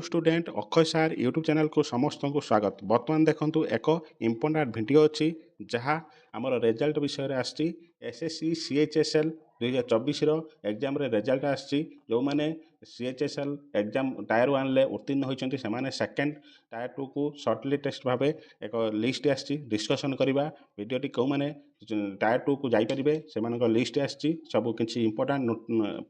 Hello student Akshay सार YouTube channel को समस्त को स्वागत। बर्तमान देखंतु एक इंपोर्टेंट वीडियो अच्छी जहाँ आमर रिजल्ट विषय आसची एसएससी सीएचएसएल 2024 एग्जाम रे रिजल्ट आसची जो माने सीएचएसएल एग्जाम टायर 1 ले उत्तीर्ण होइचंती सेमाने सेकंड टायर 2 को शॉर्टली टेस्ट भाबे एक लिस्ट आसची डिस्कशन करबा वीडियोटी को माने टायर 2 को जाई परिबे सेमानक लिस्ट आसची सब किछि इंपोर्टेंट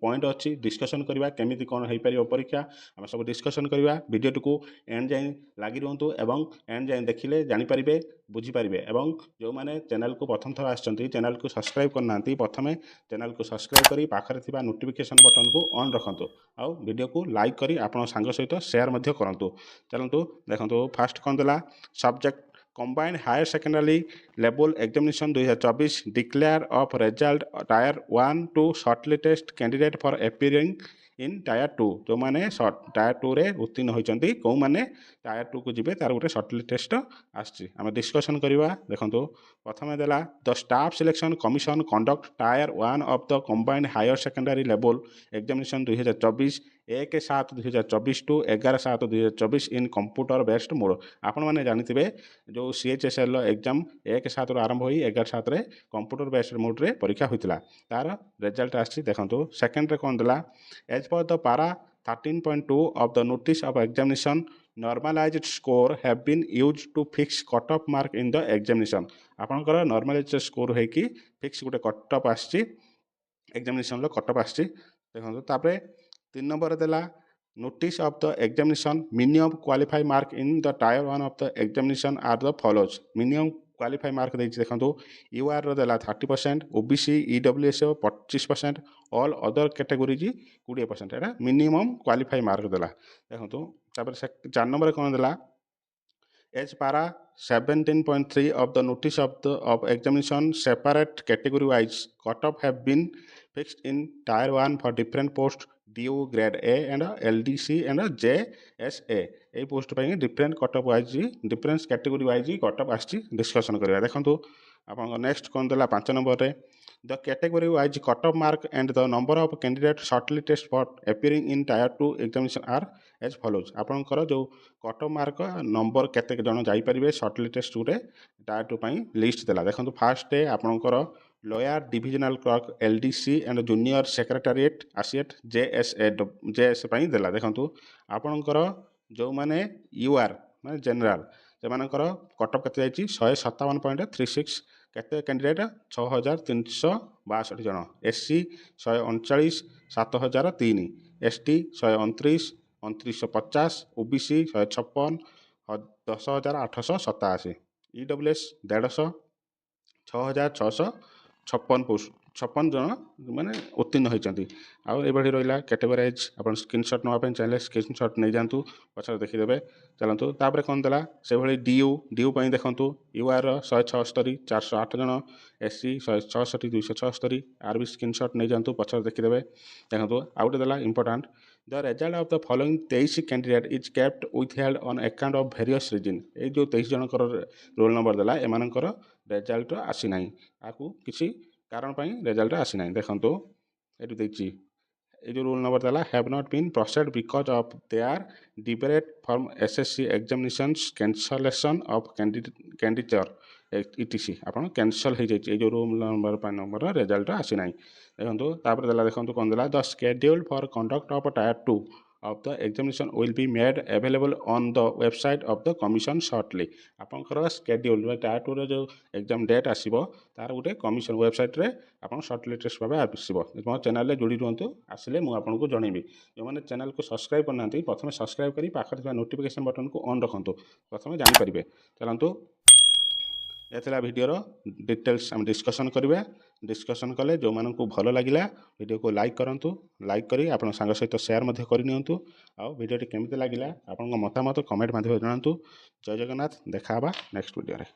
पॉइंट अच्छी डिस्कशन करबा केमिति कोन होई परिबो परीक्षा आम सब डिस्कसन करवा वीडियो को एंड जाए लगी रुहतु एवं एंड जाए देखिले जानीपारे बुझीपारे एवं जो मैंने चैनल को प्रथम थर आसछंती चैनल को सब्सक्राइब करना प्रथमे चैनल को सब्सक्राइब करी पाखरे थिबा नोटिफिकेशन बटन को ऑन रखंतु आउ वीडियो को लाइक करी आपण सांग सहित शेयर मध्य करंतु। चलंतु देखंतु फास्ट कोन देला subject Combined Higher Secondary Level Examination 2024 declare of result Tier 1 to shortlisted candidate for appearing in Tier 2 जो माने Tier 2 रे उत्तीर्ण होइचंती को माने Tier 2 को जिबे तार गोटे शॉर्टलिस्ट आछि हम डिस्कशन करबा। देखंतु प्रथमे देला the staff selection commission conduct Tier 1 of the Combined Higher Secondary Level Examination 2024 1/7/2024 to 11/7/2024 in computer based mode. आपण माने जानिथिबे जो सीएचएसएल एग्जाम 1/7 आरंभ होई 11/7 रे कंप्यूटर बेस्ड मोड रे परीक्षा होइतिला तार रिजल्ट आछि। देखंतु सेकंड रे कोन देला एज पर द पारा 13.2 of the notice of examination normalized score have been used to fix cut off mark in the examination। आपनकर normalized score है कि फिक्स गोटे कट ऑफ आछि एग्जामिनेशन लो कट ऑफ आछि। देखंतु तापरे 3 नंबर देला notice of the examination minimum qualify mark in the tier 1 of the examination are the follows। minimum qualify mark देछि देखंतु यूआर रो देला 30% OBC EWS 25% all other category 20% एटा minimum qualify mark देला। देखंतु तापर 4 नंबर कोन देला एज पारा 17.3 of the notice of examination separate category wise cut off have been fixed in tier 1 for different post DU grade A and LDC and JSA ए post पे different cut off wise difference category wise cut off आछि discussion करबा। देखंतु आपन next कोन देला 5 number रे the category wise cut off mark and the number of candidate shortlisted for appearing in tier 2 examination are as follows. आपनकर जो cut off mark number केते जण जाई परिबे शॉर्टली टेस्ट रे टायर 2 पई लिस्ट देला। देखंतु फर्स्ट डे आपनकर lawyer divisional clerk LDC and junior secretariat associate JS पई देला। देखंतु आपनकर जो माने यूआर माने जनरल सेमानकर कट ऑफ केते जाईची 157.36 केते कैंडिडेट 6362 जन SC 139 7003 ST 129 2950 OBC 156 10887 EWS 150 6656 post 56 जन माने उत्तीर्ण होइचंती। आउ एबडी रहिला कैटेगराइज अपन स्क्रीनशॉट नवा पे चाहे स्क्रीनशॉट नै जानतु पछर देखि देबे। चलंतु तापर कोन देला से भली डीयू पई देखंतु यूआर 176 408 जन एससी 166 276 आरबी स्क्रीनशॉट नै जानतु पछर देखि देबे। देखंतु आउट देला important the result of the following 23 candidate is kept withheld on account of various reason. ए जो 23 जनकर रोल नंबर देला एमानकर रिजल्ट आसी नाही आकु किछि कारण पई रिजल्ट आसी नाही। देखंतु एटु देछि ए जो रोल नंबर देला have not been processed because of their debar from SSC examinations cancellation of candidature ETC आपण कैंसल हो जाइए जो रोल नंबर पाई नंबर रिजल्ट आसी नाही। देखंतु तापर देला देखंतु कोन देला the schedule for conduct of tier 2 of the examination will be made available on the website of the commission shortly। आपनकर शेड्यूल टायर 2 रे जो एग्जाम डेट आसीबो तार गोटे कमिशन वेबसाइट रे आपन शॉर्टली टेस्ट भाबे आसीबो। मो चैनल रे जोड़ी रहंतु आसिले मु आपनको जणैबी। जो माने चैनल को सब्सक्राइब करनांती प्रथमे सब्सक्राइब करी पाखर थिबा नोटिफिकेशन बटन को ऑन रखंतु प्रथमे जानि परिबे। चलंतु एतला वीडियो डिटेल्स हम डिस्कशन करिबा। डिस्कशन कले जो मानकु भलो लागिला वीडियो को लाइक करंतु लाइक करी आपन संग सहित शेयर मध्ये करि नियंतु। आ वीडियो टी केमिते लागिला आपन मतामत कमेंट मध्ये जणांतु। जय जगन्नाथ देखा बा नेक्स्ट वीडियो रे।